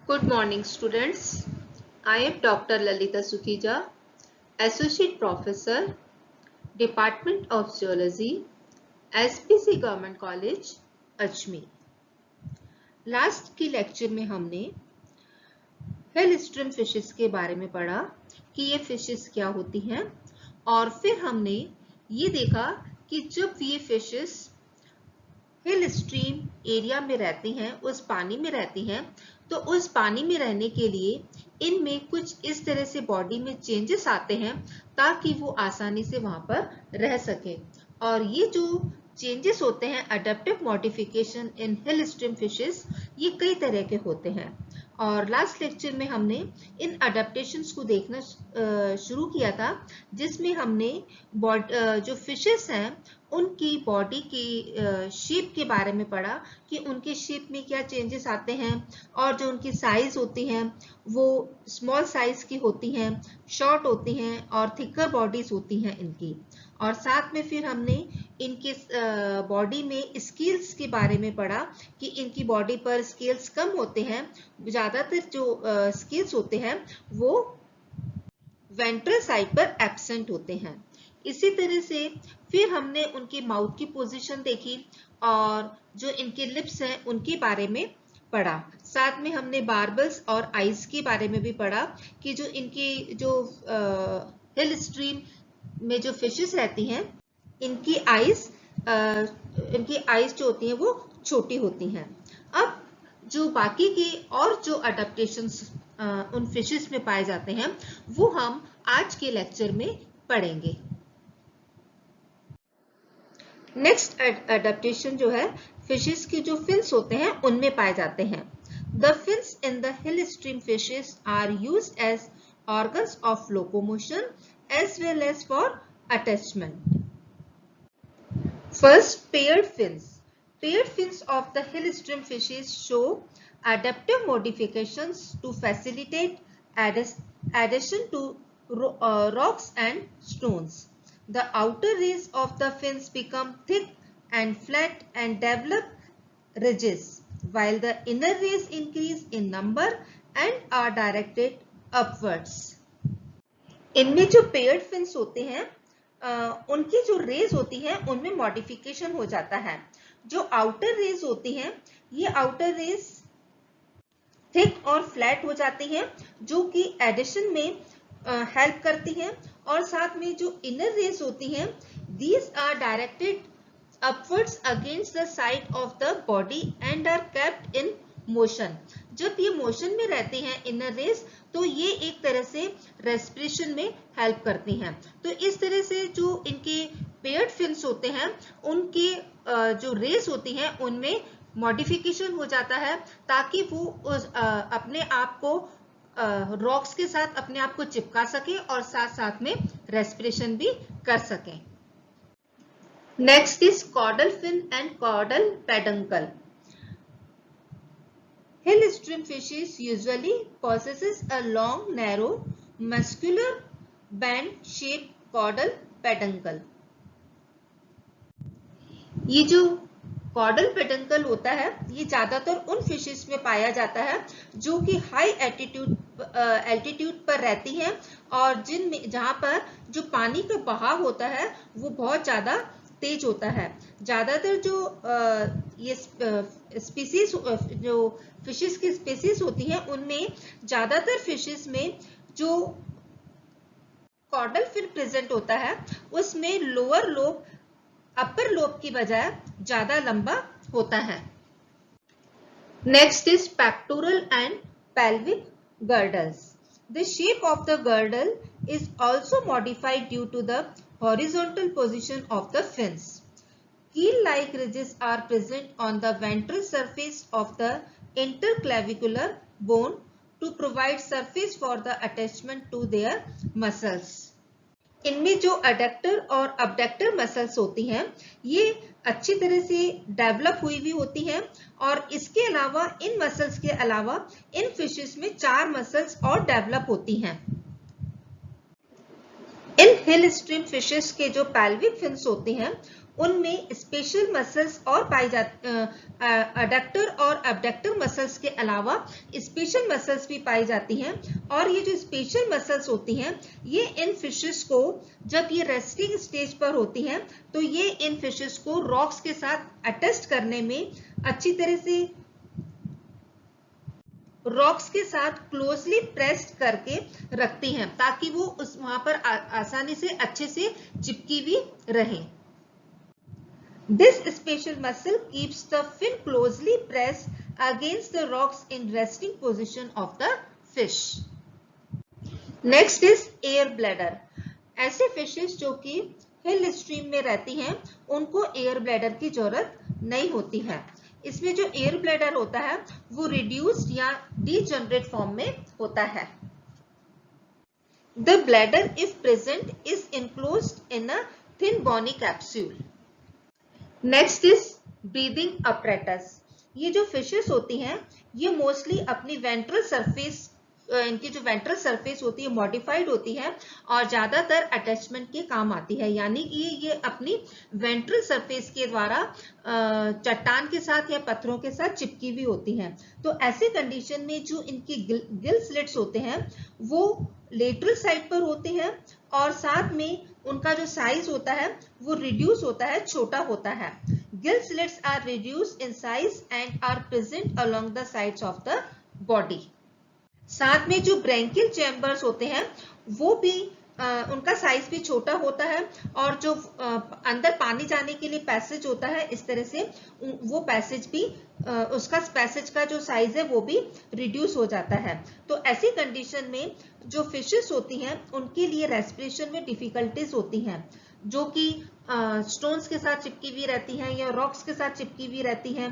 Good morning, students. I am Dr. Lalita Sukhija, Associate Professor, Department of Zoology, SPC Government College, Ajmer. Last की lecture में हमने हिल stream fishes के बारे में पढ़ा कि ये फिशेस क्या होती हैं, और फिर हमने ये देखा कि जब ये फिशेस हिल स्ट्रीम एरिया में रहती हैं, उस पानी में रहती हैं, तो उस पानी में रहने के लिए इनमें कुछ इस तरह से बॉडी में चेंजेस आते हैं ताकि वो आसानी से वहां पर रह सके। और ये जो चेंजेस होते हैं, adaptive modification in hill stream fishes, ये कई तरह के होते हैं। और लास्ट लेक्चर में हमने इन अडेप्टेशंस को देखना शुरू किया था, जिसमें हमने जो फिशेस हैं उनकी बॉडी की शेप के बारे में पढ़ा कि उनके शेप में क्या चेंजेस आते हैं, और जो उनकी साइज होती हैं वो स्मॉल साइज की होती हैं, शॉर्ट होती हैं और थिकर बॉडीज होती हैं इनकी। और साथ में फिर हमने इनके बॉडी में स्केल्स के बारे में पढ़ा कि इनकी बॉडी पर स्केल्स कम होते हैं, ज्यादातर जो स्केल्स होते हैं वो वेंट्रल साइड पर एब्सेंट होते हैं। इसी तरह से फिर हमने उनके माउथ की पोजीशन देखी और जो इनके लिप्स हैं उनके बारे में पढ़ा। साथ में हमने बार्बल्स और आइज के बारे में भी पढ़ा कि जो इनकी जो हिल स्ट्रीम में जो फिशेस रहती हैं, इनकी आइज जो होती हैं वो छोटी होती हैं। अब जो बाकी की और जो अडेप्टेशंस उन फिशेस में पाए जाते हैं वो हम आज के लेक्चर में पढ़ेंगे। नेक्स्ट अडेप्टेशन जो है, फिशेस के जो फिन्स होते हैं उनमें पाए जाते हैं। The fins in the hill stream fishes are used as organs of locomotion as well as for attachment. First, paired fins. Paired fins of the hill stream fishes show adaptive modifications to facilitate adhesion to rocks and stones. The outer rays of the fins become thick and flat and develop ridges, while the inner rays increase in number and are directed upwards. इनमें जो paired fins होते हैं उनकी जो raise होती है उनमें modification हो जाता है। जो आउटर रेज होती हैं, ये आउटर रेज थिक और फ्लैट हो जाती हैं, जो कि एडिशन में हेल्प करती हैं। और साथ में जो इनर रेज होती हैं, these are directed upwards against the side of the body and are kept in motion. जब ये मोशन में रहती हैं इनर रेज, तो ये एक तरह से रेस्पिरेशन में हेल्प करती हैं। तो इस तरह से जो इनके पेयर्ड फिन्स होते हैं, उनके जो रेस होती हैं उनमें मॉडिफिकेशन हो जाता है ताकि वो अपने आप को रॉक्स के साथ अपने आप को चिपका सके और साथ साथ में रेस्पिरेशन भी कर सकें। Next is caudal fin and caudal peduncle. Hill stream fishes usually possesses a long, narrow, muscular band-shaped caudal peduncle. ये जो कॉर्डल पेडंकल होता है, ये ज्यादातर उन फिशेस में पाया जाता है जो कि हाई एल्टीट्यूड पर रहती हैं और जहां पर जो पानी का बहाव होता है वो बहुत ज्यादा तेज होता है। ज्यादातर जो ये स्पीसीज जो फिशेस की स्पीसीज होती हैं, उनमें ज्यादातर फिशेस में जो कॉर्डल फिन प्रेजेंट होता है उसमें लोअर लोब अपर लोब की बजाय ज्यादा लंबा होता है। Next is pectoral and pelvic girdles. The shape of the girdle is also modified due to the horizontal position of the fins. Keel-like ridges are present on the ventral surface of the interclavicular bone to provide surface for the attachment to their muscles. इनमें जो adductor और abductor muscles होती हैं, ये अच्छी तरह से develop हुई हुई होती हैं, और इसके अलावा इन मसल्स के अलावा इन फिशेस में 4 मसल्स और डेवलप होती हैं। इन हिल स्ट्रीम फिशेस के जो पेल्विक फिन्स होती हैं उनमें स्पेशल मसल्स और पाई जाती, अडक्टर और अबडक्टर मसल्स के अलावा स्पेशल मसल्स भी पाई जाती हैं। और ये जो स्पेशल मसल्स होती हैं ये इन फिशेस को, जब ये रेस्टिंग स्टेज पर होती हैं तो ये इन फिशेस को रॉक्स के साथ अटैच करने में अच्छी तरह से रॉक्स के साथ क्लोजली प्रेस्ड करके रखती हैं ताकि वो उस वहां पर आसानी से अच्छे से चिपकी हुई रहे। This special muscle keeps the fin closely pressed against the rocks in resting position of the fish. Next is air bladder. ऐसे फिशेस जो कि हिल स्ट्रीम में रहती हैं उनको एयर ब्लैडर की जरूरत नहीं होती है। इसमें जो एयर ब्लैडर होता है वो रिड्यूस्ड या डीजनरेट फॉर्म में होता है। The bladder, if present, is enclosed in a thin bony capsule. Next is breathing apparatus. ये जो फिशेस होती हैं ये मोस्टली अपनी वेंट्रल सरफेस, इनकी जो वेंट्रल सरफेस होती है मॉडिफाइड होती है और ज्यादातर अटैचमेंट के काम आती है, यानी कि ये अपनी वेंट्रल सरफेस के द्वारा चट्टान के साथ या पत्थरों के साथ चिपकी हुई होती हैं। तो ऐसे कंडीशन में जो इनकी गिल स्लिट्स होते हैं वो लेटरल साइड पर होते हैं और साथ में उनका जो साइज होता है वो रिड्यूस होता है, छोटा होता है। Gill slits are reduce in size and are present along the sides of the body. साथ में जो ब्रैंकियल चैम्बर्स होते हैं वो भी उनका साइज भी छोटा होता है और जो अंदर पानी जाने के लिए पैसेज होता है इस तरह से वो पैसेज भी उसका पैसेज का जो साइज है वो भी रिड्यूस हो जाता है। तो ऐसी कंडीशन में जो फिशेस होती हैं उनके लिए रेस्पिरेशन में डिफिकल्टीज होती हैं, जो कि स्टोन्स के साथ चिपकी हुई रहती हैं या रॉक्स के साथ चिपकी हुई रहती हैं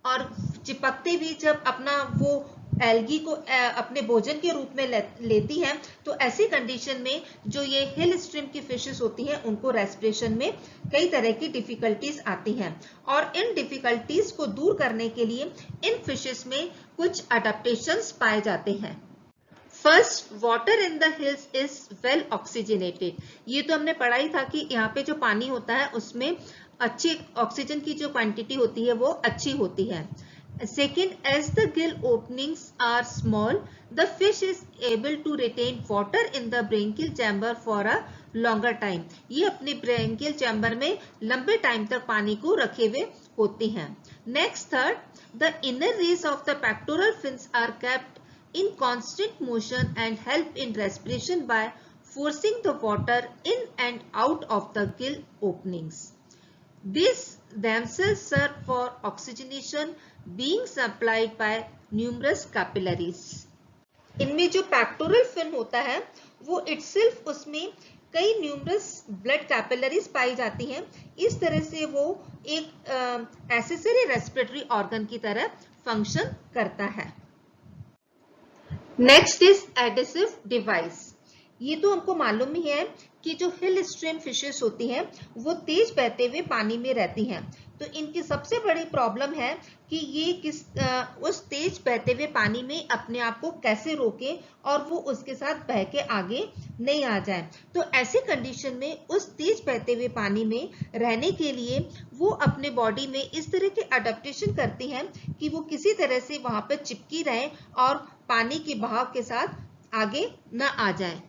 और चिपकते भी जब अपना वो एल्गी को अपने भोजन के रूप में लेती हैं तो ऐसी कंडीशन में जो ये हिल स्ट्रीम की फिशेस होती हैं उनको रेस्पिरेशन में कई तरह की डिफिकल्टीज आती हैं और इन डिफिकल्टीज को दूर करने के लिए इन फिशेस में कुछ अडेप्टेशंस पाए जाते हैं। First, water in the hills is well oxygenated. ये तो हमने पढ़ा ही था कि यहाँ पे जो पानी होता है उसमें अच्छी ऑक्सीजन की जो क्वांटिटी होती है वो अच्छी होती है। Second, as the gill openings are small, the fish is able to retain water in the branchial chamber for a longer time. ये अपने branchial chamber में लंबे टाइम तक पानी को रखे हुए होती हैं। Next, third, the inner rays of the pectoral fins are kept in constant motion and help in respiration by forcing the water in and out of the gill openings. These themselves serve for oxygenation being supplied by numerous capillaries. इनमें जो pectoral fin होता है वो itself उसमें कई numerous blood capillaries पाई जाती हैं। इस तरह से वो एक एसेसरी रेस्पिरेटरी ऑर्गन की तरह फंक्शन करता है। Next is adhesive device. ये तो हमको मालूम ही है कि जो हिल स्ट्रीम फिशेस होती हैं वो तेज बहते हुए पानी में रहती हैं, तो इनकी सबसे बड़ी प्रॉब्लम है कि ये उस तेज बहते हुए पानी में अपने आप को कैसे रोके और वो उसके साथ बह के आगे नहीं आ जाए। तो ऐसी कंडीशन में उस तेज बहते हुए पानी में रहने के लिए वो अपने बॉडी में इस तरह के अडेप्टेशन करती हैं कि वो किसी तरह से वहां पर चिपकी रहे और पानी के बहाव के साथ आगे न आ जाए।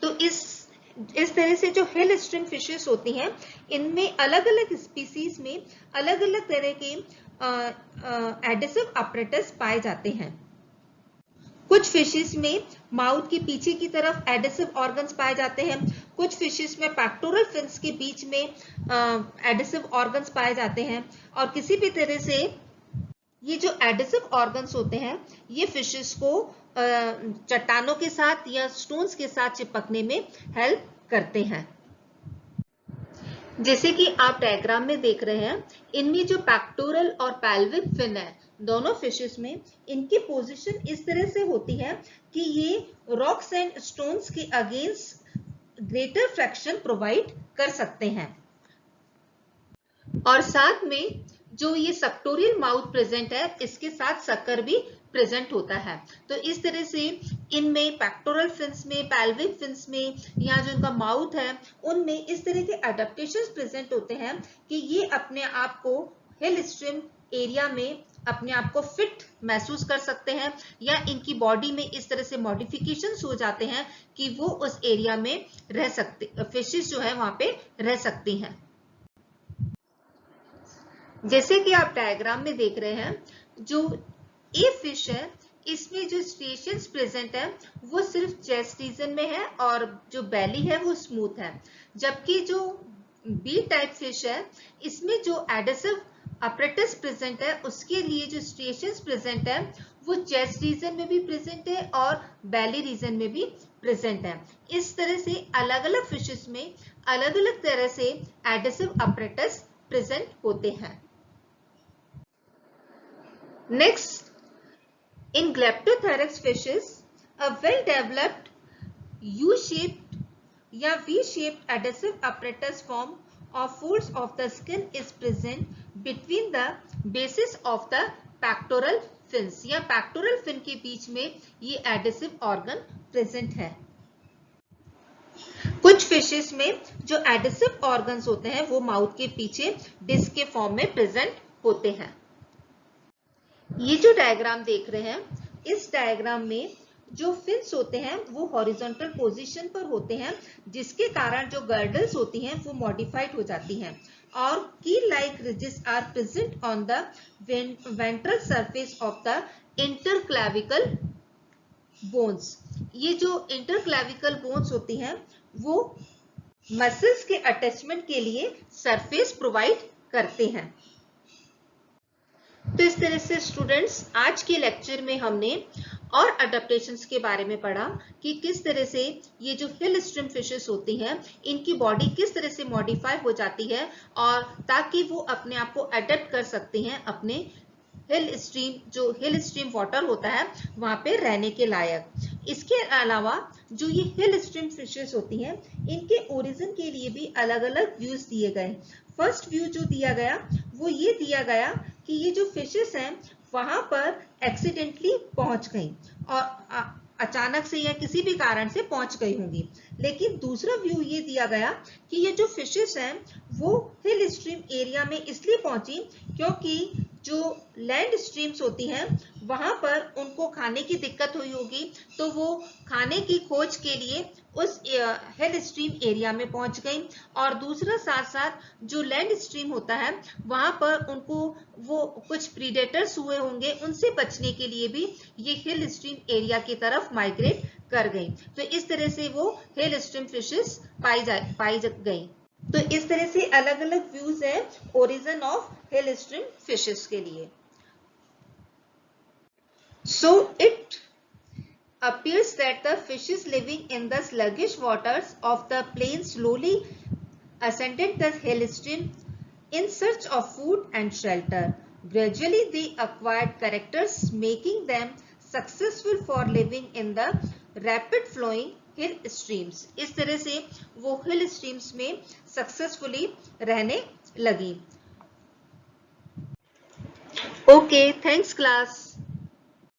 तो इस तरह से जो हिल स्ट्रीम फिशेस होती हैं इनमें अलग अलग स्पीसीज में अलग अलग तरह के एडेसिव अपरेटस पाए जाते हैं। कुछ फिशेस में माउथ के पीछे की तरफ एडेसिव ऑर्गन्स पाए जाते हैं, कुछ फिशेस में पेक्टोरल फिन्स के बीच में एडेसिव ऑर्गन्स पाए जाते हैं और किसी भी तरह से ये जो एडेसिव ऑर्गन्स होते हैं ये फिशेस को चट्टानों के साथ या स्टोन्स के साथ चिपकने में हेल्प करते हैं। जैसे कि आप डायग्राम में देख रहे हैं, इनमें जो पेक्टोरल और पेल्विक फिन है दोनों फिशेस में, इनकी पोजीशन इस तरह से होती है कि ये रॉक्स एंड स्टोन्स के अगेंस्ट ग्रेटर फ्रैक्शन प्रोवाइड कर सकते हैं और साथ में जो ये सक्टोरियल माउथ प्रेजेंट है, इसके साथ सकर भी प्रेजेंट होता है। तो इस तरह से इनमें पेक्टोरल फिन्स में, पैल्विक फिन्स में, यहाँ जो इनका माउथ है उनमें इस तरह के अडेप्टेशंस प्रेजेंट होते हैं कि ये अपने आप को हिल स्ट्रीम एरिया में अपने आप को फिट महसूस कर सकते हैं, या इनकी बॉडी में इस तरह से मॉडिफिकेशंस हो जाते हैं कि वो उस एरिया में रह सकते, फिशेस जो है वहां पे रह सकती हैं। जैसे कि आप डायग्राम में देख रहे हैं, जो ए फिश है इसमें जो स्ट्रिएशंस प्रेजेंट है वो सिर्फ चेस्ट रीजन में है और जो बेली है वो स्मूथ है, जबकि जो बी टाइप फिश है इसमें जो एडेसिव अपरेटस प्रेजेंट है उसके लिए जो स्ट्रिएशंस प्रेजेंट है वो चेस्ट रीजन में भी प्रेजेंट है और बेली रीजन में भी प्रेजेंट है। इस तरह से अलग अलग फिशेस में अलग अलग तरह से एडेसिव अपरेटस प्रेजेंट होते हैं। Next, in Gleptothorax fishes, a well-developed U-shaped या V-shaped adhesive apparatus form of folds of the skin is present between the bases of the pectoral fins या pectoral fin के बीच में ये adhesive organ present है। कुछ fishes में जो adhesive organs होते हैं वो माउथ के पीछे डिस्क के फॉर्म में प्रेजेंट होते हैं। ये जो डायग्राम देख रहे हैं, इस डायग्राम में जो फिन्स होते हैं वो हॉरिजॉन्टल पोजीशन पर होते हैं, जिसके कारण जो गर्डल्स होती हैं वो मॉडिफाइड हो जाती हैं और keel like ridges are present on the ventral surface of the interclavicular bones. ये जो इंटरक्लेविकल बोन्स होती हैं वो मसल्स के अटैचमेंट के लिए सरफेस प्रोवाइड करते हैं। तो इस तरह से स्टूडेंट्स आज के लेक्चर में हमने और अडेप्टेशंस के बारे में पढ़ा कि किस तरह से ये जो हिल स्ट्रीम फिशेस होती हैं इनकी बॉडी किस तरह से मॉडिफाई हो जाती है और ताकि वो अपने आप को अडेप्ट कर सकती हैं अपने हिल स्ट्रीम वाटर होता है वहां पे रहने के लायक। इसके अलावा जो ये हिल स्ट्रीम फिशेस होती हैं इनके ओरिजिन के लिए भी अलग अलग व्यूज दिए गए। फर्स्ट व्यू जो दिया गया वो ये दिया गया कि ये जो फिशेस हैं वहां पर एक्सीडेंटली पहुंच गई और अचानक से या किसी भी कारण से पहुंच गई होंगी। लेकिन दूसरा व्यू ये दिया गया कि ये जो फिशेस हैं वो हिल स्ट्रीम एरिया में इसलिए पहुंची क्योंकि जो लैंड स्ट्रीम्स होती हैं वहां पर उनको खाने की दिक्कत हुई होगी, तो वो खाने की खोज के लिए उस हिल स्ट्रीम एरिया में पहुंच गई। और दूसरा साथ साथ जो लैंड स्ट्रीम होता है वहां पर उनको वो कुछ प्रीडेटर्स हुए होंगे, उनसे बचने के लिए भी ये हिल स्ट्रीम एरिया की तरफ माइग्रेट कर गई। तो इस तरह से वो हिल स्ट्रीम फिशेस पाई गई। तो इस तरह से अलग अलग व्यूज है origin of hill stream fishes के लिए। So it appears that the fishes living in the sluggish waters of the plain slowly ascended the hill stream in search of food and shelter. Gradually they acquired characters, making them successful for living in the rapid flowing hill streams. इस तरह से वो हिल streams में successfully रहने लगी। Okay, thanks class.